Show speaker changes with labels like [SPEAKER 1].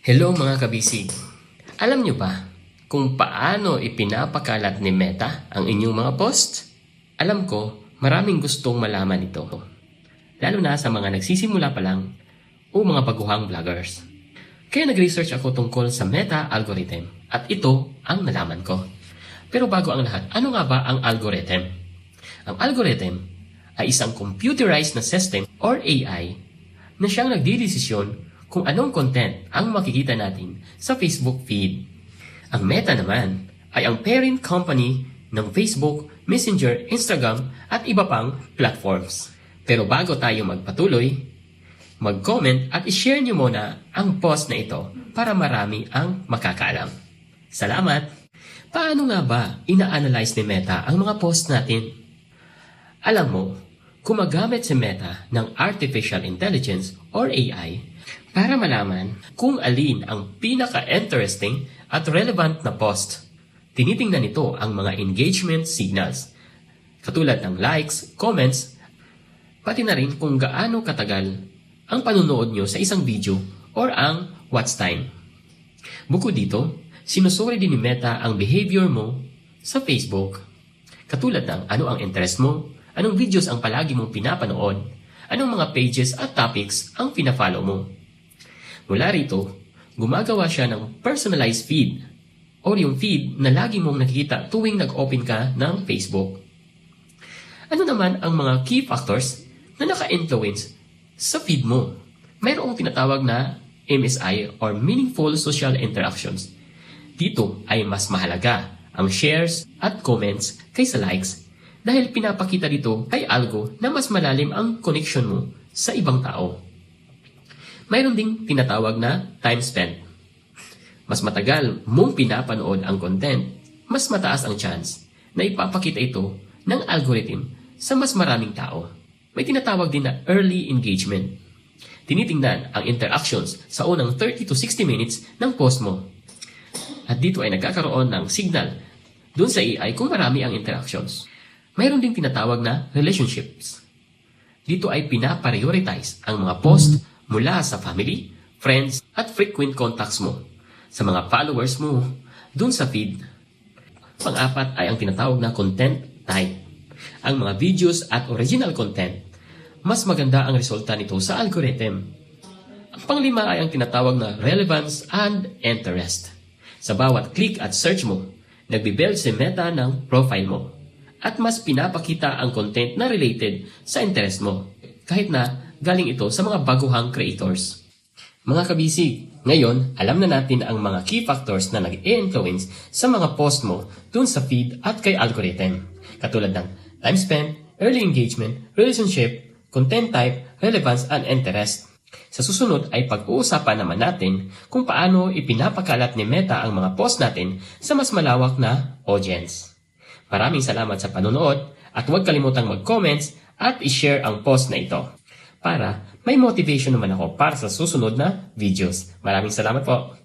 [SPEAKER 1] Hello mga kabisig! Alam nyo ba kung paano ipinapakalat ni Meta ang inyong mga post? Alam ko, maraming gustong malaman ito. Lalo na sa mga nagsisimula pa lang o mga baguhang vloggers. Kaya nag-research ako tungkol sa Meta algorithm at ito ang nalaman ko. Pero bago ang lahat, ano nga ba ang algorithm? Ang algorithm ay isang computerized na system or AI na siyang nagdidesisyon kung anong content ang makikita natin sa Facebook feed. Ang Meta naman ay ang parent company ng Facebook, Messenger, Instagram at iba pang platforms. Pero bago tayo magpatuloy, mag-comment at i-share nyo muna ang post na ito para marami ang makakaalam. Salamat! Paano nga ba ina-analyze ni Meta ang mga post natin? Alam mo, gumagamit si Meta ng Artificial Intelligence or AI para malaman kung alin ang pinaka-interesting at relevant na post. Tinitingnan nito ang mga engagement signals, katulad ng likes, comments, pati na rin kung gaano katagal ang panunood nyo sa isang video or ang watch time. Bukod dito, sinusuri din ni Meta ang behavior mo sa Facebook, katulad ng ano ang interest mo, anong videos ang palagi mong pinapanood, anong mga pages at topics ang pina-follow mo. Mula rito, gumagawa siya ng personalized feed o yung feed na lagi mong nakikita tuwing nag-open ka ng Facebook. Ano naman ang mga key factors na naka-influence sa feed mo? Mayroong tinatawag na MSI or Meaningful Social Interactions. Dito ay mas mahalaga ang shares at comments kaysa likes dahil pinapakita dito kay algo na mas malalim ang connection mo sa ibang tao. Mayroon ding tinatawag na time spent. Mas matagal mong pinapanood ang content, mas mataas ang chance na ipapakita ito ng algorithm sa mas maraming tao. May tinatawag din na early engagement. Tinitingnan ang interactions sa unang 30 to 60 minutes ng post mo. At dito ay nagkakaroon ng signal dun sa AI kung marami ang interactions. Mayroon ding tinatawag na relationships. Dito ay pinaprioritize ang mga post mula sa family, friends, at frequent contacts mo, sa mga followers mo, dun sa feed. Pang-apat ay ang tinatawag na content type. Ang mga videos at original content, mas maganda ang resulta nito sa algorithm. Ang panglima ay ang tinatawag na relevance and interest. Sa bawat click at search mo, nagbibuild si Meta ng profile mo at mas pinapakita ang content na related sa interest mo, kahit na galing ito sa mga baguhang creators. Mga kabisig, ngayon alam na natin ang mga key factors na nag-i-influence sa mga post mo dun sa feed at kay algorithm, katulad ng time spent, early engagement, relationship, content type, relevance, and interest. Sa susunod ay pag-uusapan naman natin kung paano ipinapakalat ni Meta ang mga post natin sa mas malawak na audience. Maraming salamat sa panonood at huwag kalimutang mag-comments at i-share ang post na ito para may motivation naman ako para sa susunod na videos. Maraming salamat po!